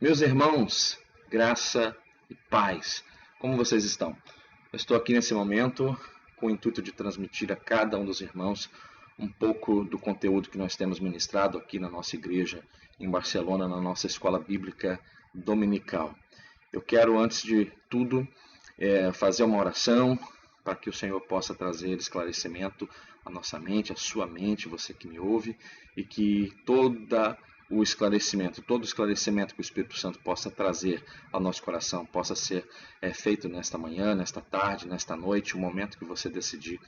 Meus irmãos, graça e paz, como vocês estão? Eu estou aqui nesse momento com o intuito de transmitir a cada um dos irmãos um pouco do conteúdo que nós temos ministrado aqui na nossa igreja em Barcelona, na nossa escola bíblica dominical. Eu quero, antes de tudo, fazer uma oração para que o Senhor possa trazer esclarecimento à nossa mente, à sua mente, você que me ouve, e que todo o esclarecimento que o Espírito Santo possa trazer ao nosso coração possa ser feito nesta manhã, nesta tarde, nesta noite, o momento que você decidir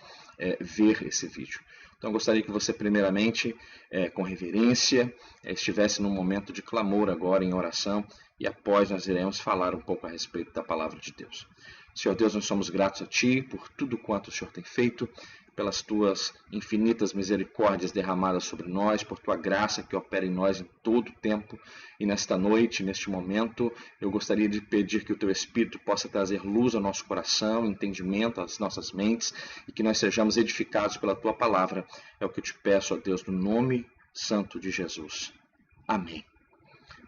ver esse vídeo. Então eu gostaria que você primeiramente, com reverência, estivesse num momento de clamor agora em oração, e após nós iremos falar um pouco a respeito da palavra de Deus. Senhor Deus, nós somos gratos a Ti por tudo quanto o Senhor tem feito, pelas Tuas infinitas misericórdias derramadas sobre nós, por Tua graça que opera em nós em todo o tempo. E nesta noite, neste momento, eu gostaria de pedir que o Teu Espírito possa trazer luz ao nosso coração, entendimento às nossas mentes, e que nós sejamos edificados pela Tua palavra. É o que eu te peço, ó Deus, no nome santo de Jesus. Amém.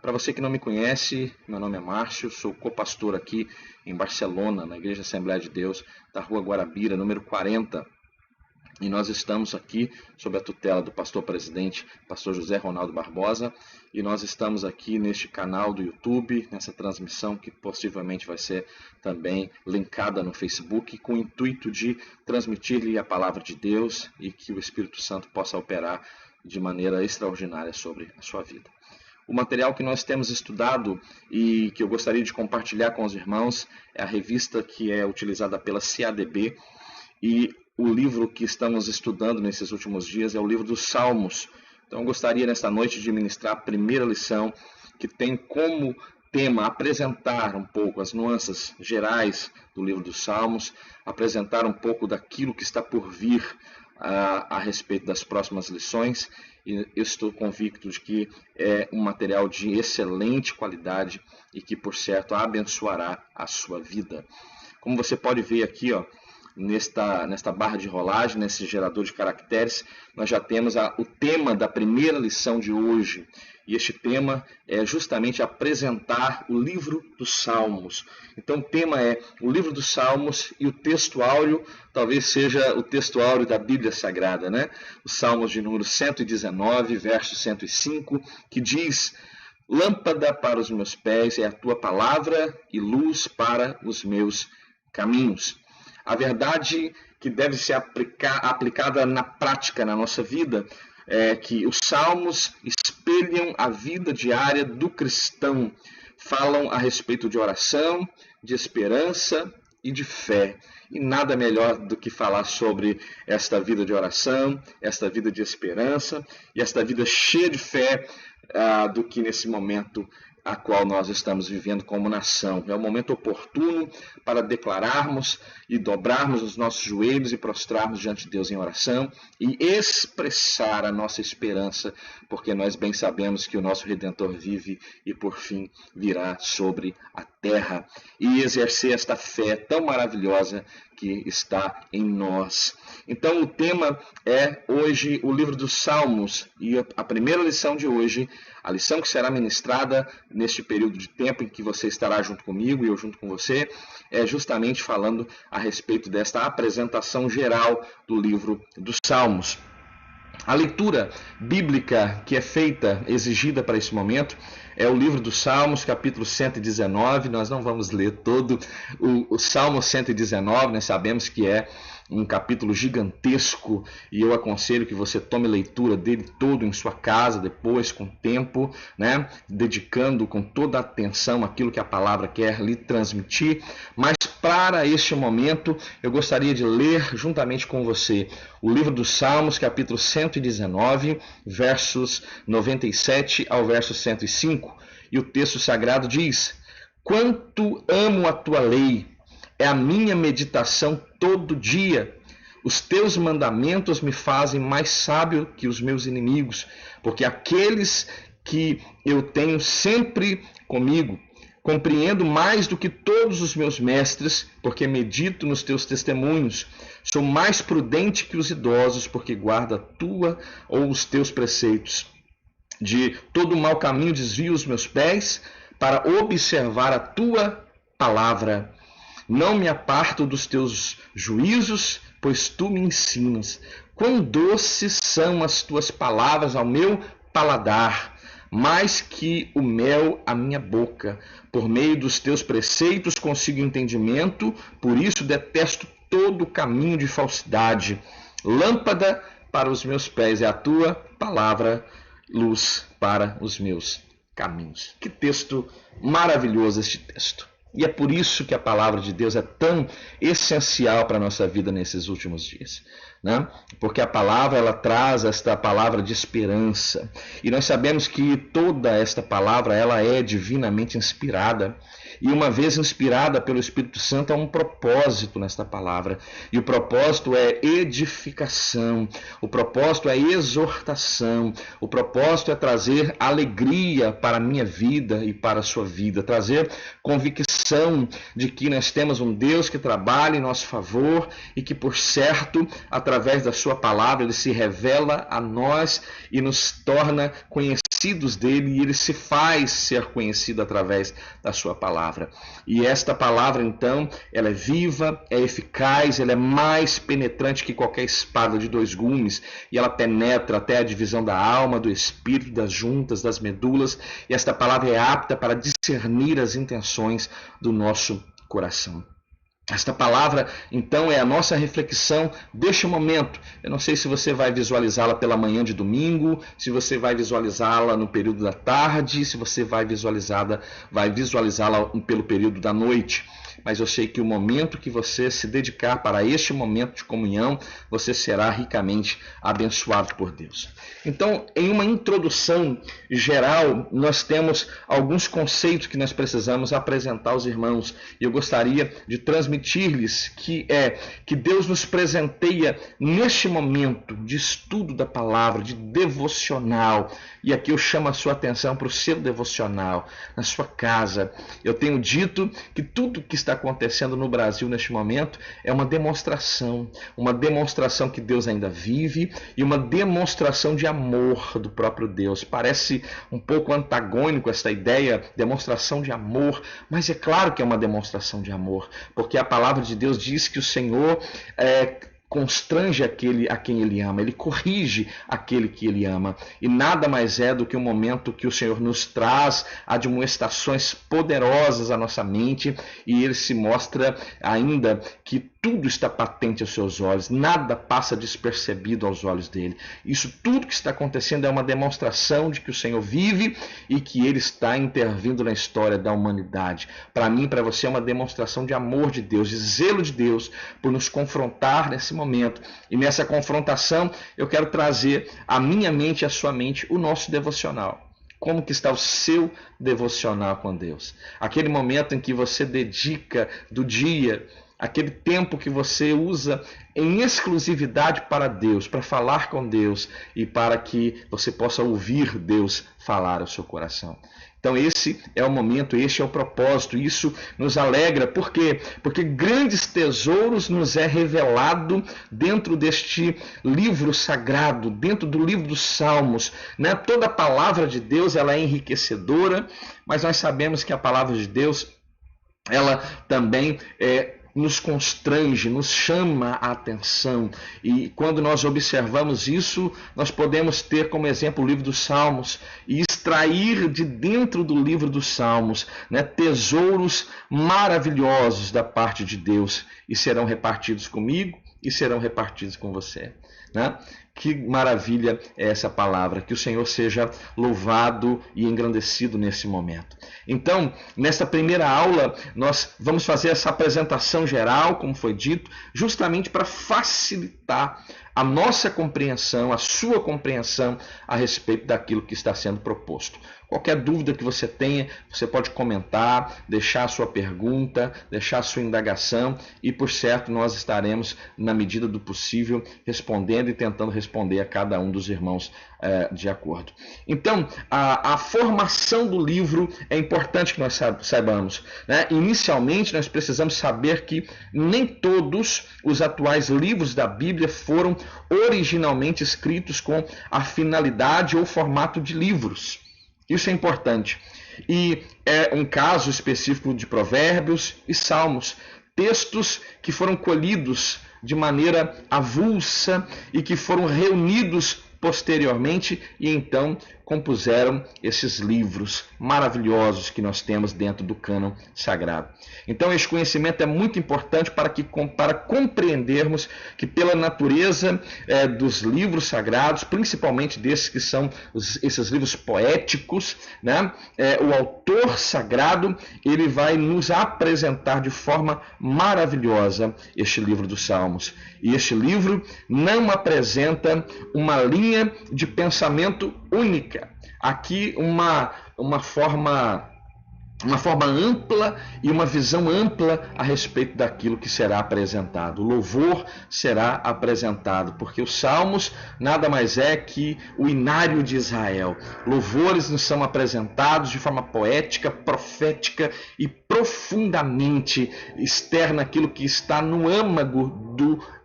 Para você que não me conhece, meu nome é Márcio, sou co-pastor aqui em Barcelona, na Igreja Assembleia de Deus, da Rua Guarabira, número 40. E nós estamos aqui sob a tutela do pastor-presidente, pastor José Ronaldo Barbosa, e nós estamos aqui neste canal do YouTube, nessa transmissão que possivelmente vai ser também linkada no Facebook, com o intuito de transmitir-lhe a palavra de Deus e que o Espírito Santo possa operar de maneira extraordinária sobre a sua vida. O material que nós temos estudado e que eu gostaria de compartilhar com os irmãos é a revista que é utilizada pela CADB, e o livro que estamos estudando nesses últimos dias é o livro dos Salmos. Então eu gostaria nesta noite de ministrar a primeira lição, que tem como tema apresentar um pouco as nuances gerais do livro dos Salmos, apresentar um pouco daquilo que está por vir a respeito das próximas lições, e eu estou convicto de que é um material de excelente qualidade e que, por certo, abençoará a sua vida. Como você pode ver aqui, nesta barra de rolagem, nesse gerador de caracteres, nós já temos o tema da primeira lição de hoje. E este tema é justamente apresentar o livro dos Salmos. Então o tema é o livro dos Salmos, e o texto áureo talvez seja o texto áureo da Bíblia Sagrada, né? Os Salmos de número 119, verso 105, que diz: "Lâmpada para os meus pés é a tua palavra e luz para os meus caminhos." A verdade que deve ser aplicada na prática, na nossa vida, é que os salmos espelham a vida diária do cristão. Falam a respeito de oração, de esperança e de fé. E nada melhor do que falar sobre esta vida de oração, esta vida de esperança e esta vida cheia de fé do que nesse momento a qual nós estamos vivendo como nação. É o momento oportuno para declararmos e dobrarmos os nossos joelhos e prostrarmos diante de Deus em oração e expressar a nossa esperança, porque nós bem sabemos que o nosso Redentor vive e por fim virá sobre a terra, e exercer esta fé tão maravilhosa que está em nós. Então o tema é hoje o livro dos Salmos, e a primeira lição de hoje, a lição que será ministrada neste período de tempo em que você estará junto comigo e eu junto com você, é justamente falando a respeito desta apresentação geral do livro dos Salmos. A leitura bíblica que é feita, exigida para esse momento, é o livro dos Salmos, capítulo 119. Nós não vamos ler todo o Salmo 119, nós sabemos que é um capítulo gigantesco, e eu aconselho que você tome leitura dele todo em sua casa, depois, com tempo, né? Dedicando com toda a atenção aquilo que a palavra quer lhe transmitir. Mas para este momento, eu gostaria de ler juntamente com você o livro dos Salmos, capítulo 119, versos 97 ao verso 105. E o texto sagrado diz: "Quanto amo a tua lei, é a minha meditação todo dia. Os teus mandamentos me fazem mais sábio que os meus inimigos, porque aqueles que eu tenho sempre comigo. Compreendo mais do que todos os meus mestres, porque medito nos teus testemunhos. Sou mais prudente que os idosos, porque guardo a tua ou os teus preceitos. De todo mau caminho desvio os meus pés, para observar a tua palavra. Não me aparto dos teus juízos, pois tu me ensinas. Quão doces são as tuas palavras ao meu paladar, mais que o mel à minha boca. Por meio dos teus preceitos consigo entendimento, por isso detesto todo caminho de falsidade. Lâmpada para os meus pés é a tua palavra, luz para os meus caminhos. Que texto maravilhoso este texto. E é por isso que a palavra de Deus é tão essencial para a nossa vida nesses últimos dias, né? Porque a palavra, ela traz esta palavra de esperança. E nós sabemos que toda esta palavra, ela é divinamente inspirada. E uma vez inspirada pelo Espírito Santo, há um propósito nesta palavra. E o propósito é edificação, o propósito é exortação, o propósito é trazer alegria para a minha vida e para a sua vida, trazer convicção de que nós temos um Deus que trabalha em nosso favor e que, por certo, através da sua palavra, ele se revela a nós e nos torna conhecidos dele, e ele se faz ser conhecido através da sua palavra. E esta palavra, então, ela é viva, é eficaz, ela é mais penetrante que qualquer espada de dois gumes, e ela penetra até a divisão da alma, do espírito, das juntas, das medulas, e esta palavra é apta para discernir as intenções do nosso coração. Esta palavra, então, é a nossa reflexão deste momento. Eu não sei se você vai visualizá-la pela manhã de domingo, se você vai visualizá-la no período da tarde, se você vai visualizá-la pelo período da noite. Mas eu sei que o momento que você se dedicar para este momento de comunhão, você será ricamente abençoado por Deus. Então, em uma introdução geral, nós temos alguns conceitos que nós precisamos apresentar aos irmãos. E eu gostaria de transmitir-lhes que Deus nos presenteia neste momento de estudo da palavra, de devocional. E aqui eu chamo a sua atenção para o seu devocional, na sua casa. Eu tenho dito que tudo que está acontecendo no Brasil neste momento é uma demonstração que Deus ainda vive e uma demonstração de amor do próprio Deus. Parece um pouco antagônico esta ideia, demonstração de amor, mas é claro que é uma demonstração de amor, porque a palavra de Deus diz que o Senhor constrange aquele a quem ele ama, ele corrige aquele que ele ama. E nada mais é do que um momento que o Senhor nos traz admoestações poderosas à nossa mente, e ele se mostra ainda que tudo está patente aos seus olhos, nada passa despercebido aos olhos dele. Isso tudo que está acontecendo é uma demonstração de que o Senhor vive e que ele está intervindo na história da humanidade. Para mim, para você, é uma demonstração de amor de Deus, de zelo de Deus por nos confrontar nesse momento. E nessa confrontação, eu quero trazer à minha mente e à sua mente o nosso devocional. Como que está o seu devocional com Deus? Aquele momento em que você dedica do dia, aquele tempo que você usa em exclusividade para Deus, para falar com Deus e para que você possa ouvir Deus falar ao seu coração. Então esse é o momento, este é o propósito, isso nos alegra. Por quê? Porque grandes tesouros nos é revelado dentro deste livro sagrado, dentro do livro dos Salmos, né? Toda a palavra de Deus, ela é enriquecedora, mas nós sabemos que a palavra de Deus, ela também nos constrange, nos chama a atenção. E quando nós observamos isso, nós podemos ter como exemplo o livro dos Salmos e extrair de dentro do livro dos Salmos, né, tesouros maravilhosos da parte de Deus, e serão repartidos comigo e serão repartidos com você, né? Que maravilha é essa palavra, que o Senhor seja louvado e engrandecido nesse momento. Então, nesta primeira aula, nós vamos fazer essa apresentação geral, como foi dito, justamente para facilitar a nossa compreensão, a sua compreensão a respeito daquilo que está sendo proposto. Qualquer dúvida que você tenha, você pode comentar, deixar a sua pergunta, deixar a sua indagação e, por certo, nós estaremos, na medida do possível, respondendo e tentando responder a cada um dos irmãos de acordo. Então, a formação do livro é importante que nós saibamos, né? Inicialmente, nós precisamos saber que nem todos os atuais livros da Bíblia foram originalmente escritos com a finalidade ou formato de livros. Isso é importante. E é um caso específico de Provérbios e Salmos, textos que foram colhidos de maneira avulsa e que foram reunidos posteriormente e então compuseram esses livros maravilhosos que nós temos dentro do cânon sagrado. Então esse conhecimento é muito importante para compreendermos que pela natureza dos livros sagrados, principalmente desses que são esses livros poéticos, né, o autor sagrado ele vai nos apresentar de forma maravilhosa este livro dos Salmos. E este livro não apresenta uma linha de pensamento única. Aqui uma forma ampla e uma visão ampla a respeito daquilo que será apresentado. O louvor será apresentado, porque os Salmos nada mais é que o inário de Israel. Louvores nos são apresentados de forma poética, profética e profundamente externa aquilo que está no âmago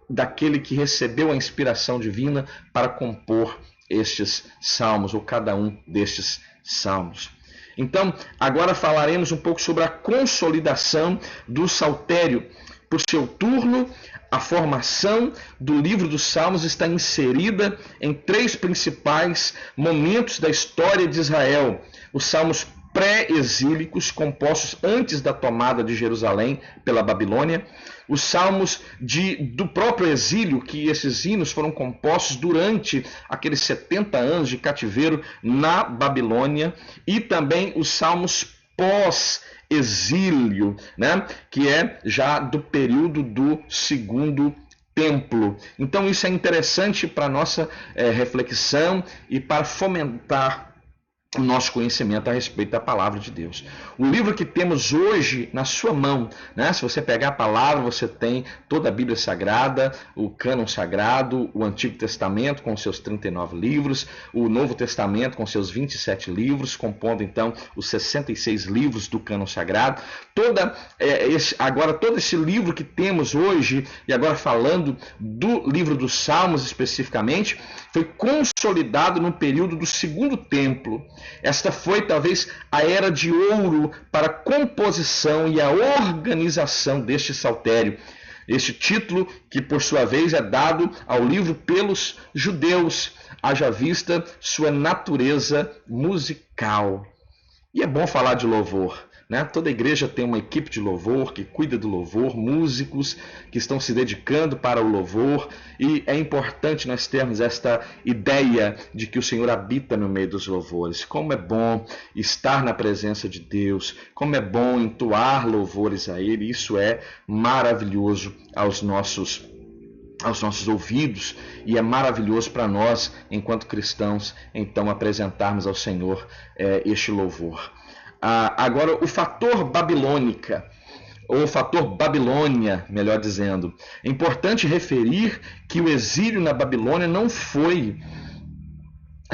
daquele que recebeu a inspiração divina para compor estes salmos, ou cada um destes salmos. Então, agora falaremos um pouco sobre a consolidação do saltério. Por seu turno, a formação do livro dos Salmos está inserida em 3 principais momentos da história de Israel. Os salmos pré-exílicos, compostos antes da tomada de Jerusalém pela Babilônia, os salmos do próprio exílio, que esses hinos foram compostos durante aqueles 70 anos de cativeiro na Babilônia, e também os salmos pós-exílio, né, que é já do período do Segundo Templo. Então isso é interessante para a nossa reflexão e para fomentar o nosso conhecimento a respeito da palavra de Deus. O livro que temos hoje na sua mão, né? Se você pegar a palavra, você tem toda a Bíblia Sagrada, o cânon sagrado, o Antigo Testamento com seus 39 livros, o Novo Testamento com seus 27 livros, compondo então os 66 livros do cânon sagrado. Agora todo esse livro que temos hoje, e agora falando do livro dos Salmos especificamente, foi consolidado no período do Segundo Templo. Esta foi talvez a era de ouro para a composição e a organização deste saltério. Este título que por sua vez é dado ao livro pelos judeus, haja vista sua natureza musical. E é bom falar de louvor, né? Toda igreja tem uma equipe de louvor que cuida do louvor, músicos que estão se dedicando para o louvor, e é importante nós termos esta ideia de que o Senhor habita no meio dos louvores. Como é bom estar na presença de Deus, como é bom entoar louvores a Ele, isso é maravilhoso aos nossos ouvidos, e é maravilhoso para nós, enquanto cristãos, então apresentarmos ao Senhor este louvor. Agora, o fator babilônica, ou o fator Babilônia, melhor dizendo. É importante referir que o exílio na Babilônia não foi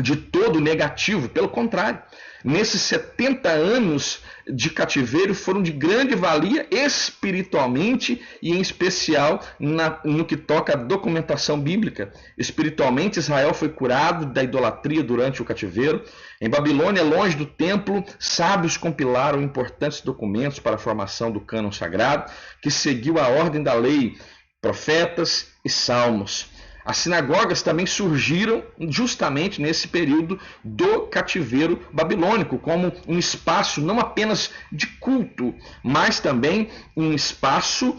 de todo negativo, pelo contrário. Nesses 70 anos de cativeiro foram de grande valia espiritualmente e em especial no que toca à documentação bíblica. Espiritualmente, Israel foi curado da idolatria durante o cativeiro. Em Babilônia, longe do templo, sábios compilaram importantes documentos para a formação do cânon sagrado, que seguiu a ordem da lei, profetas e salmos. As sinagogas também surgiram justamente nesse período do cativeiro babilônico, como um espaço não apenas de culto, mas também um espaço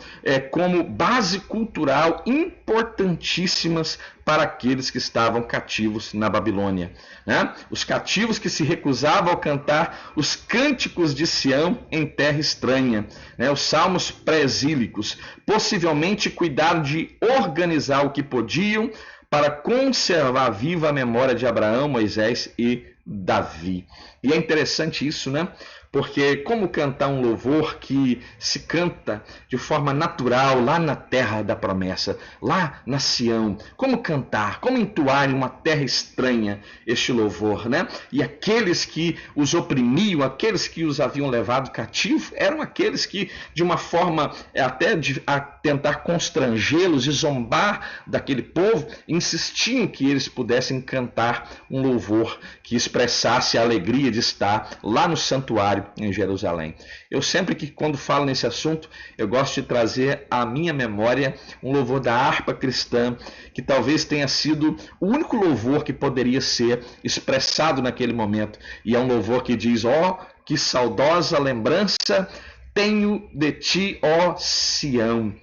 como base cultural importantíssimas para aqueles que estavam cativos na Babilônia, né? Os cativos que se recusavam a cantar os cânticos de Sião em terra estranha, né? Os salmos pré-exílicos, possivelmente cuidaram de organizar o que podiam para conservar viva a memória de Abraão, Moisés e Davi. E é interessante isso, né? Porque como cantar um louvor que se canta de forma natural lá na terra da promessa, lá na Sião? Como cantar, como entoar em uma terra estranha este louvor, né? E aqueles que os oprimiam, aqueles que os haviam levado cativo, eram aqueles que, de uma forma até a tentar constrangê-los e zombar daquele povo, insistiam que eles pudessem cantar um louvor que expressasse a alegria de estar lá no santuário em Jerusalém. Eu sempre que, quando falo nesse assunto, eu gosto de trazer à minha memória um louvor da harpa cristã, que talvez tenha sido o único louvor que poderia ser expressado naquele momento. E é um louvor que diz: ó, que saudosa lembrança tenho de ti, ó Sião,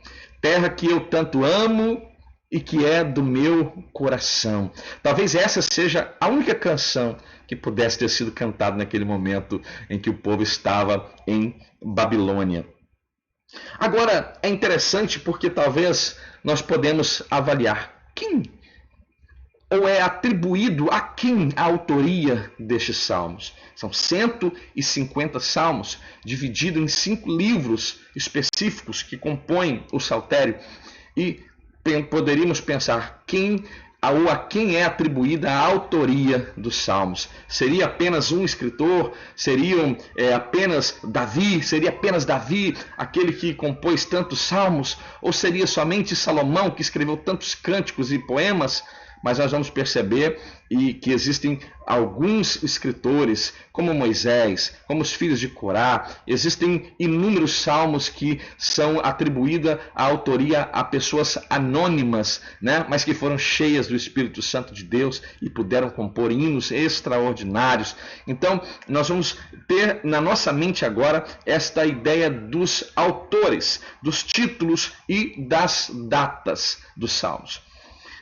terra que eu tanto amo e que é do meu coração. Talvez essa seja a única canção que pudesse ter sido cantada naquele momento em que o povo estava em Babilônia. Agora, é interessante porque talvez nós podemos avaliar quem ou é atribuído a quem a autoria destes salmos. São 150 salmos, divididos em 5 livros específicos que compõem o saltério. E poderíamos pensar quem ou a quem é atribuída a autoria dos salmos. Seria apenas um escritor? Seriam apenas Davi? Seria apenas Davi aquele que compôs tantos salmos? Ou seria somente Salomão que escreveu tantos cânticos e poemas? Mas nós vamos perceber que existem alguns escritores, como Moisés, como os filhos de Corá. Existem inúmeros salmos que são atribuídos a autoria a pessoas anônimas, né? Mas que foram cheias do Espírito Santo de Deus e puderam compor hinos extraordinários. Então, nós vamos ter na nossa mente agora esta ideia dos autores, dos títulos e das datas dos salmos.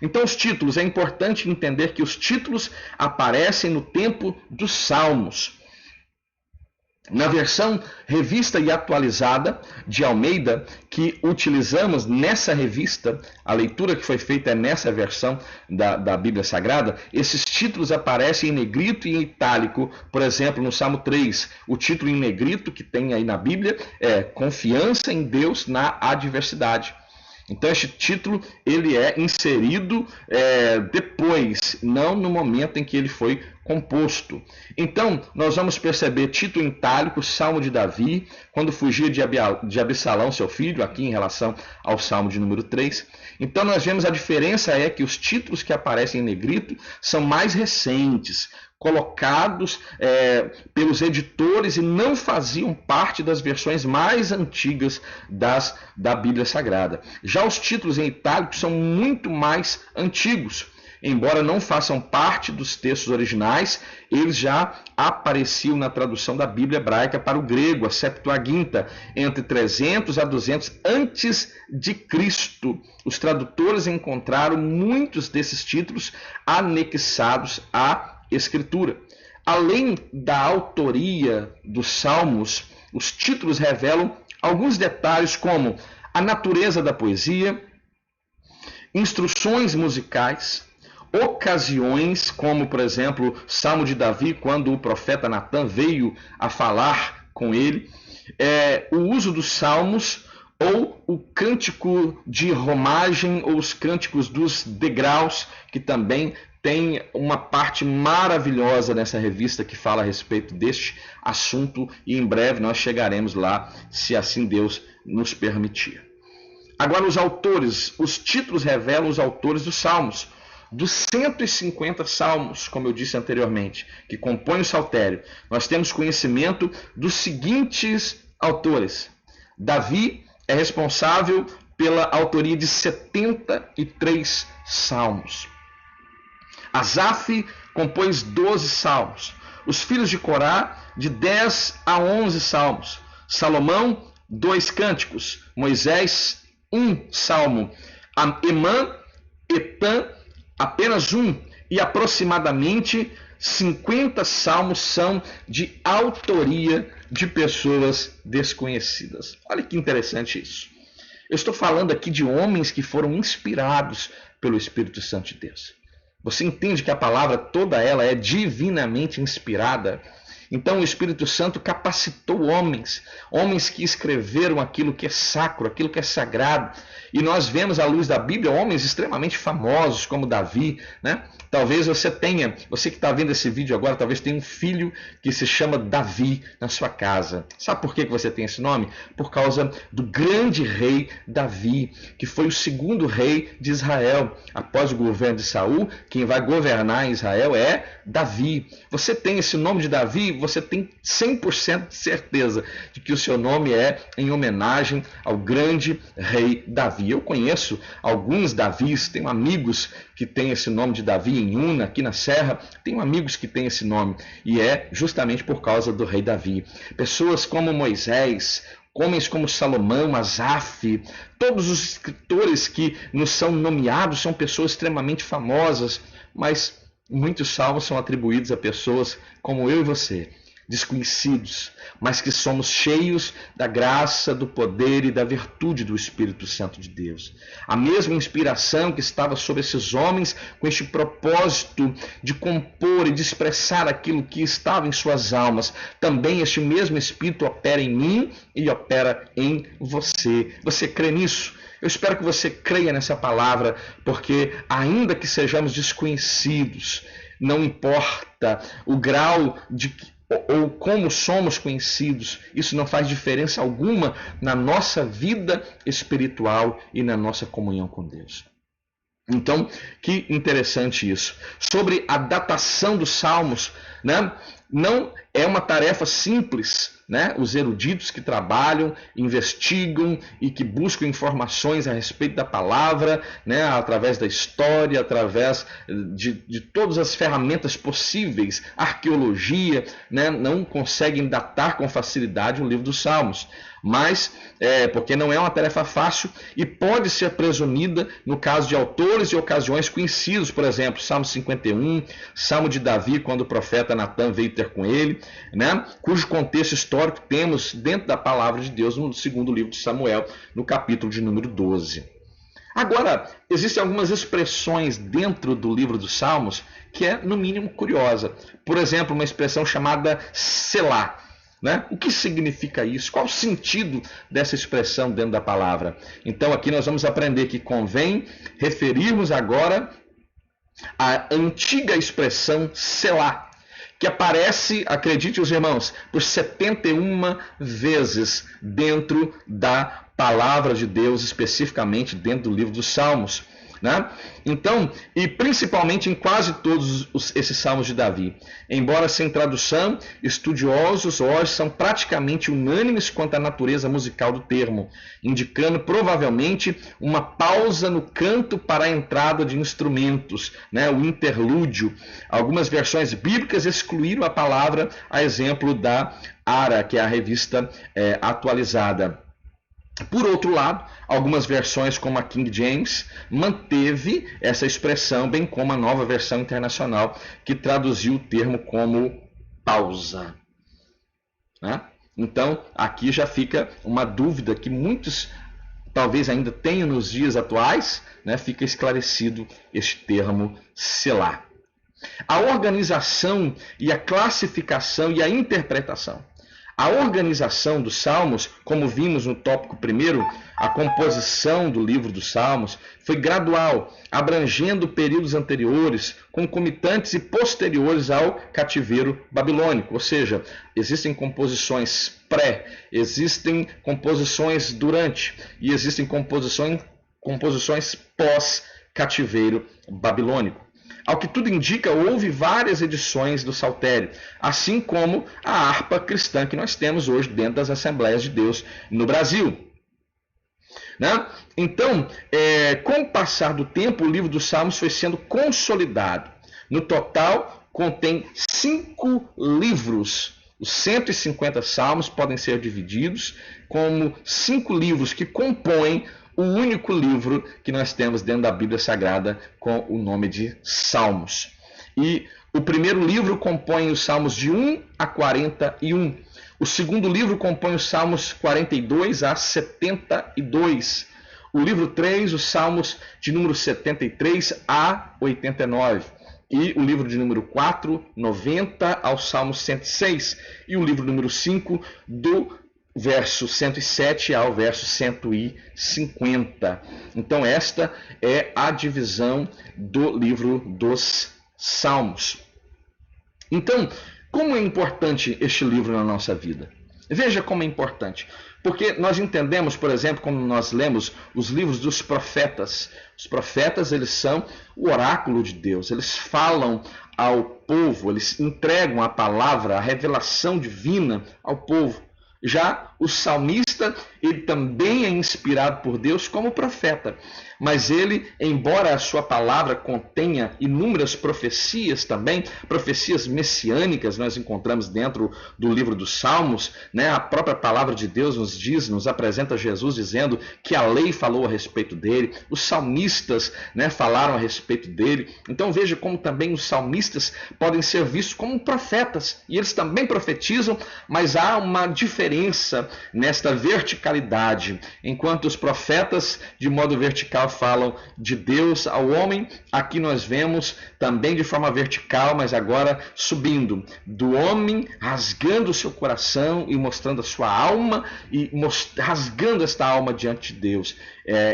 Então, os títulos, é importante entender que os títulos aparecem no tempo dos Salmos. Na versão revista e atualizada de Almeida, que utilizamos nessa revista, a leitura que foi feita é nessa versão da Bíblia Sagrada, esses títulos aparecem em negrito e em itálico. Por exemplo, no Salmo 3, o título em negrito que tem aí na Bíblia é Confiança em Deus na Adversidade. Então, este título ele é inserido depois, não no momento em que ele foi composto. Então, nós vamos perceber título em itálico, Salmo de Davi, quando fugia de Absalão, seu filho, aqui em relação ao Salmo de número 3. Então, nós vemos a diferença é que os títulos que aparecem em negrito são mais recentes, colocados pelos editores e não faziam parte das versões mais antigas da Bíblia Sagrada. Já os títulos em itálico são muito mais antigos. Embora não façam parte dos textos originais, eles já apareciam na tradução da Bíblia hebraica para o grego, a Septuaginta, entre 300 a 200 antes de Cristo. Os tradutores encontraram muitos desses títulos anexados à Escritura. Além da autoria dos salmos, os títulos revelam alguns detalhes como a natureza da poesia, instruções musicais, ocasiões, como por exemplo, Salmo de Davi, quando o profeta Natã veio a falar com ele, o uso dos salmos ou o cântico de romagem ou os cânticos dos degraus, que também tem uma parte maravilhosa nessa revista que fala a respeito deste assunto e em breve nós chegaremos lá, se assim Deus nos permitir. Agora os autores, os títulos revelam os autores dos salmos. Dos 150 salmos, como eu disse anteriormente, que compõem o saltério, nós temos conhecimento dos seguintes autores. Davi é responsável pela autoria de 73 salmos. Asaf compôs 12 salmos. Os filhos de Corá, de 10 a 11 salmos. Salomão, 2 cânticos. Moisés, 1 salmo. Emã, Etã, apenas 1. E aproximadamente 50 salmos são de autoria de pessoas desconhecidas. Olha que interessante isso. Eu estou falando aqui de homens que foram inspirados pelo Espírito Santo de Deus. Você entende que a palavra toda ela é divinamente inspirada Então o Espírito Santo capacitou homens que escreveram aquilo que é sacro, aquilo que é sagrado. E nós vemos à luz da Bíblia homens extremamente famosos como Davi, né? Talvez você que está vendo esse vídeo agora, talvez tenha um filho que se chama Davi na sua casa. Sabe por que você tem esse nome? Por causa do grande rei Davi, que foi o segundo rei de Israel. Após o governo de Saul, quem vai governar Israel é Davi. Você tem esse nome de Davi, você tem 100% de certeza de que o seu nome é em homenagem ao grande rei Davi. Eu conheço alguns Davis, tenho amigos que têm esse nome de Davi em Una, aqui na Serra, tenho amigos que têm esse nome, e é justamente por causa do rei Davi. Pessoas como Moisés, homens como Salomão, Asaf, todos os escritores que nos são nomeados são pessoas extremamente famosas, mas muitos salmos são atribuídos a pessoas como eu e você, desconhecidos, mas que somos cheios da graça, do poder e da virtude do Espírito Santo de Deus. A mesma inspiração que estava sobre esses homens, com este propósito de compor e de expressar aquilo que estava em suas almas, também este mesmo Espírito opera em mim e opera em você. Você crê nisso? Eu espero que você creia nessa palavra, porque ainda que sejamos desconhecidos, não importa o grau ou como somos conhecidos, isso não faz diferença alguma na nossa vida espiritual e na nossa comunhão com Deus. Então, que interessante isso. Sobre a datação dos salmos, né? Não é uma tarefa simples, né? Os eruditos que trabalham, investigam e que buscam informações a respeito da palavra, né? Através da história, através de todas as ferramentas possíveis, arqueologia, né? Não conseguem datar com facilidade o livro dos Salmos. Mas, porque não é uma tarefa fácil e pode ser presumida no caso de autores e ocasiões conhecidos, por exemplo, Salmo 51, Salmo de Davi, quando o profeta Natan veio ter com ele, né? Cujo contexto histórico temos dentro da palavra de Deus no segundo livro de Samuel, no capítulo de número 12. Agora, existem algumas expressões dentro do livro dos Salmos que é, no mínimo, curiosa. Por exemplo, uma expressão chamada Selá. Né? O que significa isso? Qual o sentido dessa expressão dentro da palavra? Então aqui nós vamos aprender que convém referirmos agora à antiga expressão Selá, que aparece, acredite os irmãos, por 71 vezes dentro da palavra de Deus, especificamente dentro do livro dos Salmos. Né? Então, e principalmente em quase todos esses salmos de Davi. Embora sem tradução, estudiosos hoje são praticamente unânimes quanto à natureza musical do termo, indicando provavelmente uma pausa no canto para a entrada de instrumentos, né? O interlúdio. Algumas versões bíblicas excluíram a palavra, a exemplo da ARA, que é a revista atualizada. Por outro lado, algumas versões, como a King James, manteve essa expressão, bem como a Nova Versão Internacional, que traduziu o termo como pausa. Né? Então, aqui já fica uma dúvida que muitos talvez ainda tenham nos dias atuais, né? Fica esclarecido este termo Selá. A organização e a classificação e a interpretação. A organização dos Salmos, como vimos no tópico primeiro, a composição do livro dos Salmos foi gradual, abrangendo períodos anteriores, concomitantes e posteriores ao cativeiro babilônico. Ou seja, existem composições pré, existem composições durante e existem composições pós-cativeiro babilônico. Ao que tudo indica, houve várias edições do Saltério, assim como a harpa cristã que nós temos hoje dentro das Assembleias de Deus no Brasil. Né? Então, com o passar do tempo, o livro dos Salmos foi sendo consolidado. No total, contém 5 livros. Os 150 salmos podem ser divididos como 5 livros que compõem o único livro que nós temos dentro da Bíblia Sagrada com o nome de Salmos. E o primeiro livro compõe os Salmos de 1 a 41. O segundo livro compõe os Salmos 42 a 72. O livro 3, os Salmos de número 73 a 89. e o livro de número 4, 90 ao Salmo 106, e o livro número 5, do verso 107 ao verso 150. Então esta é a divisão do livro dos Salmos. Então, como é importante este livro na nossa vida? Veja como é importante. Porque nós entendemos, por exemplo, quando nós lemos os livros dos profetas. Os profetas, eles são o oráculo de Deus. Eles falam ao povo, eles entregam a palavra, a revelação divina ao povo. Já o salmista, ele também é inspirado por Deus como profeta. Mas ele, embora a sua palavra contenha inúmeras profecias também, profecias messiânicas, nós encontramos dentro do livro dos Salmos, né? A própria palavra de Deus nos diz, nos apresenta Jesus dizendo que a lei falou a respeito dele, os salmistas, né, falaram a respeito dele. Então veja como também os salmistas podem ser vistos como profetas, e eles também profetizam, mas há uma diferença nesta verticalidade. Enquanto os profetas, de modo vertical, falam de Deus ao homem, aqui nós vemos também de forma vertical, mas agora subindo, do homem rasgando o seu coração e mostrando a sua alma e rasgando esta alma diante de Deus,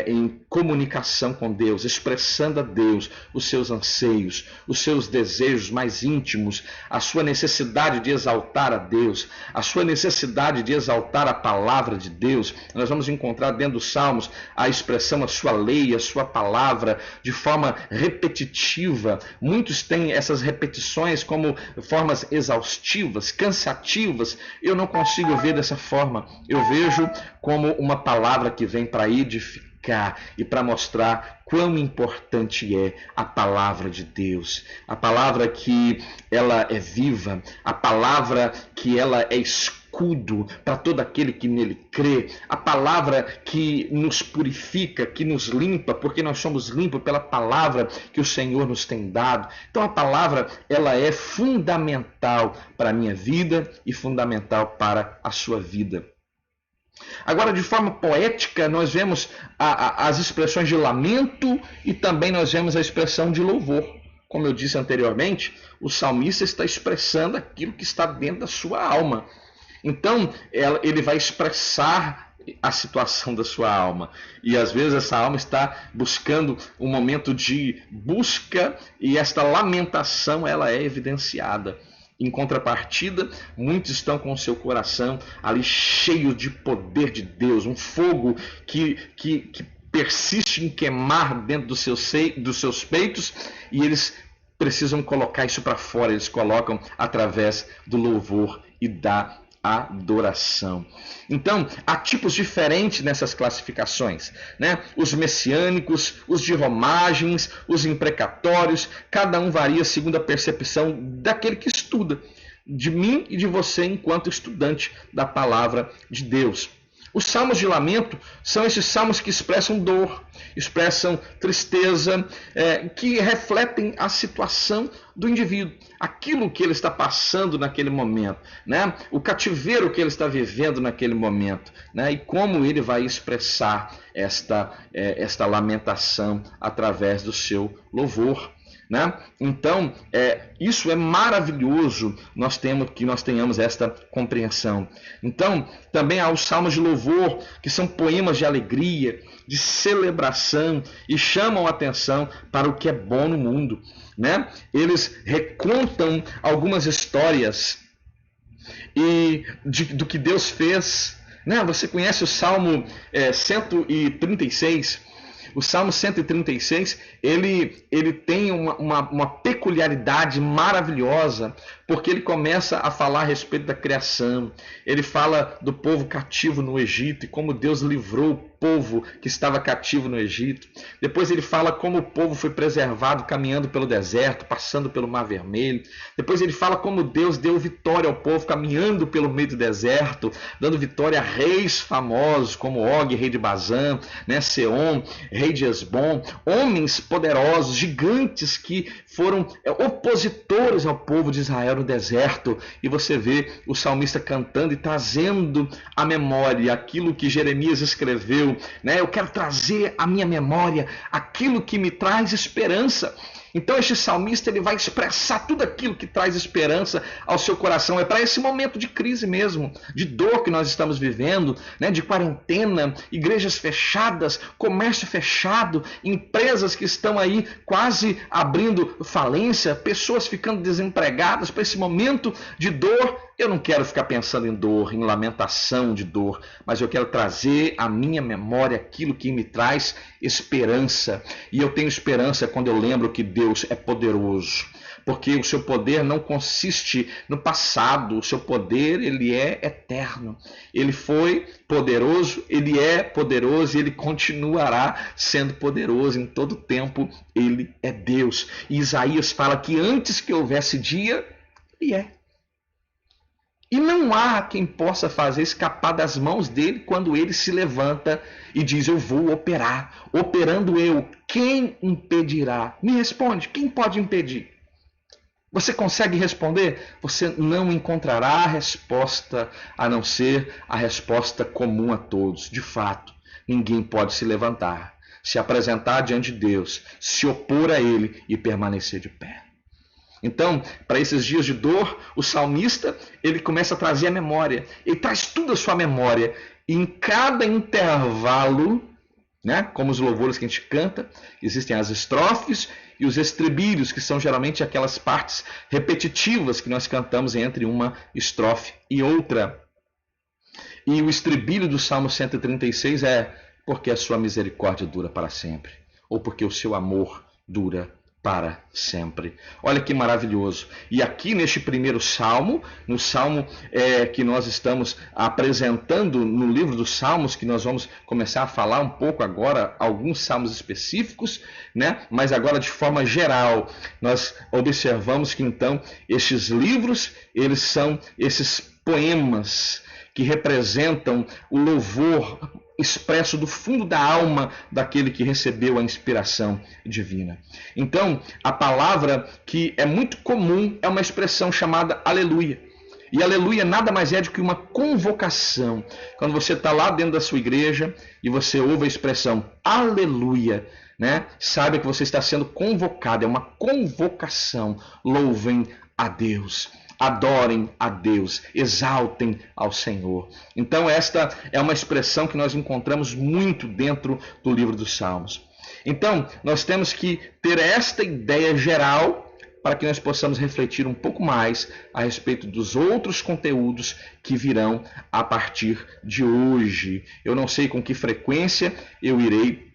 em comunicação com Deus, expressando a Deus os seus anseios, os seus desejos mais íntimos, a sua necessidade de exaltar a Deus, a sua necessidade de exaltar a palavra de Deus. Nós vamos encontrar dentro dos Salmos a expressão, a sua lei, a sua palavra, de forma repetitiva. Muitos têm essas repetições como formas exaustivas, cansativas. Eu não consigo ver dessa forma. Eu vejo como uma palavra que vem para edificar e para mostrar quão importante é a palavra de Deus. A palavra que ela é viva, a palavra que ela é escudo para todo aquele que nele crê, a palavra que nos purifica, que nos limpa, porque nós somos limpos pela palavra que o Senhor nos tem dado. Então a palavra, ela é fundamental para a minha vida e fundamental para a sua vida. Agora, de forma poética, nós vemos as expressões de lamento e também nós vemos a expressão de louvor. Como eu disse anteriormente, o salmista está expressando aquilo que está dentro da sua alma. Então, ele vai expressar a situação da sua alma. E às vezes essa alma está buscando um momento de busca e esta lamentação ela é evidenciada. Em contrapartida, muitos estão com o seu coração ali cheio de poder de Deus, um fogo que persiste em queimar dentro dos seus peitos, e eles precisam colocar isso para fora, eles colocam através do louvor e da adoração. Então, há tipos diferentes nessas classificações, né? Os messiânicos, os de romagens, os imprecatórios, cada um varia segundo a percepção daquele que estuda, de mim e de você enquanto estudante da palavra de Deus. Os salmos de lamento são esses salmos que expressam dor, expressam tristeza, que refletem a situação do indivíduo, aquilo que ele está passando naquele momento, né? O cativeiro que ele está vivendo naquele momento, né? E como ele vai expressar esta lamentação através do seu louvor. Né? Então, isso é maravilhoso que nós tenhamos esta compreensão. Então, também há os salmos de louvor, que são poemas de alegria, de celebração, e chamam a atenção para o que é bom no mundo. Né? Eles recontam algumas histórias do que Deus fez. Né? Você conhece o Salmo 136? O Salmo 136, ele tem uma peculiaridade maravilhosa, porque ele começa a falar a respeito da criação. Ele fala do povo cativo no Egito e como Deus livrou o povo que estava cativo no Egito. Depois ele fala como o povo foi preservado caminhando pelo deserto, passando pelo Mar Vermelho. Depois ele fala como Deus deu vitória ao povo caminhando pelo meio do deserto, dando vitória a reis famosos como Og, rei de Bazã, né, Seom, rei de Esbom, homens poderosos, gigantes que foram opositores ao povo de Israel no deserto. E você vê o salmista cantando e trazendo à memória aquilo que Jeremias escreveu, né? Eu quero trazer à minha memória aquilo que me traz esperança. Então este salmista ele vai expressar tudo aquilo que traz esperança ao seu coração. É para esse momento de crise mesmo, de dor que nós estamos vivendo, né? De quarentena, igrejas fechadas, comércio fechado, empresas que estão aí quase abrindo falência, pessoas ficando desempregadas. Para esse momento de dor, eu não quero ficar pensando em dor, em lamentação de dor, mas eu quero trazer à minha memória aquilo que me traz esperança. E eu tenho esperança quando eu lembro que Deus é poderoso, porque o seu poder não consiste no passado, o seu poder ele é eterno. Ele foi poderoso, ele é poderoso e ele continuará sendo poderoso em todo tempo. Ele é Deus. E Isaías fala que antes que houvesse dia, ele é. E não há quem possa fazer escapar das mãos dele quando ele se levanta e diz: eu vou operar. Operando eu, quem impedirá? Me responde, quem pode impedir? Você consegue responder? Você não encontrará a resposta a não ser a resposta comum a todos. De fato, ninguém pode se levantar, se apresentar diante de Deus, se opor a ele e permanecer de pé. Então, para esses dias de dor, o salmista ele começa a trazer a memória. Ele traz tudo a sua memória. E em cada intervalo, né, como os louvores que a gente canta, existem as estrofes e os estribilhos, que são geralmente aquelas partes repetitivas que nós cantamos entre uma estrofe e outra. E o estribilho do Salmo 136 é: porque a sua misericórdia dura para sempre, ou porque o seu amor dura para sempre. Olha que maravilhoso. E aqui neste primeiro salmo, no salmo que nós estamos apresentando no livro dos Salmos, que nós vamos começar a falar um pouco agora, alguns salmos específicos, né? Mas agora de forma geral, nós observamos que então estes livros, eles são esses poemas que representam o louvor expresso do fundo da alma daquele que recebeu a inspiração divina. Então, a palavra que é muito comum é uma expressão chamada aleluia. E aleluia nada mais é do que uma convocação. Quando você está lá dentro da sua igreja e você ouve a expressão aleluia, né? Saiba que você está sendo convocado, é uma convocação. Louvem a Deus. Adorem a Deus, exaltem ao Senhor. Então esta é uma expressão que nós encontramos muito dentro do livro dos Salmos. Então nós temos que ter esta ideia geral para que nós possamos refletir um pouco mais a respeito dos outros conteúdos que virão a partir de hoje. Eu não sei com que frequência eu irei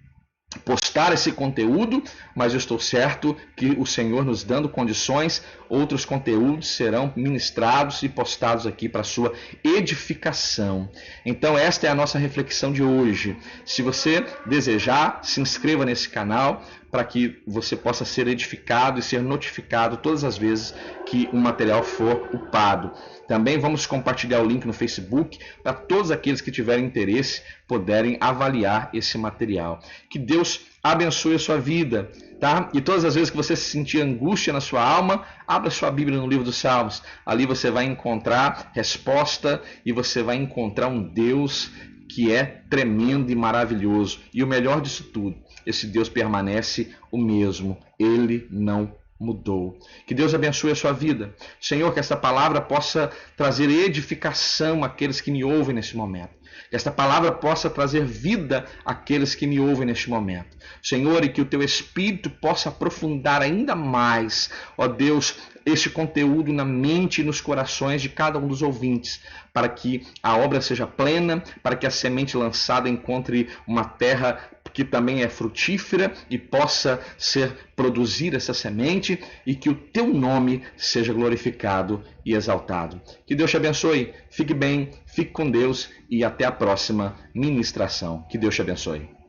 postar esse conteúdo, mas eu estou certo que o Senhor nos dando condições, outros conteúdos serão ministrados e postados aqui para a sua edificação. Então esta é a nossa reflexão de hoje. Se você desejar, se inscreva nesse canal para que você possa ser edificado e ser notificado todas as vezes que o material for upado. Também vamos compartilhar o link no Facebook para todos aqueles que tiverem interesse poderem avaliar esse material. Que Deus abençoe a sua vida, tá? E todas as vezes que você sentir angústia na sua alma, abra sua Bíblia no livro dos Salmos. Ali você vai encontrar resposta e você vai encontrar um Deus que é tremendo e maravilhoso. E o melhor disso tudo, esse Deus permanece o mesmo. Ele não mudou. Que Deus abençoe a sua vida. Senhor, que esta palavra possa trazer edificação àqueles que me ouvem nesse momento. Que esta palavra possa trazer vida àqueles que me ouvem neste momento. Senhor, e que o teu Espírito possa aprofundar ainda mais, ó Deus, este conteúdo na mente e nos corações de cada um dos ouvintes, para que a obra seja plena, para que a semente lançada encontre uma terra que também é frutífera e possa produzir essa semente, e que o teu nome seja glorificado e exaltado. Que Deus te abençoe, fique bem, fique com Deus e até a próxima ministração. Que Deus te abençoe.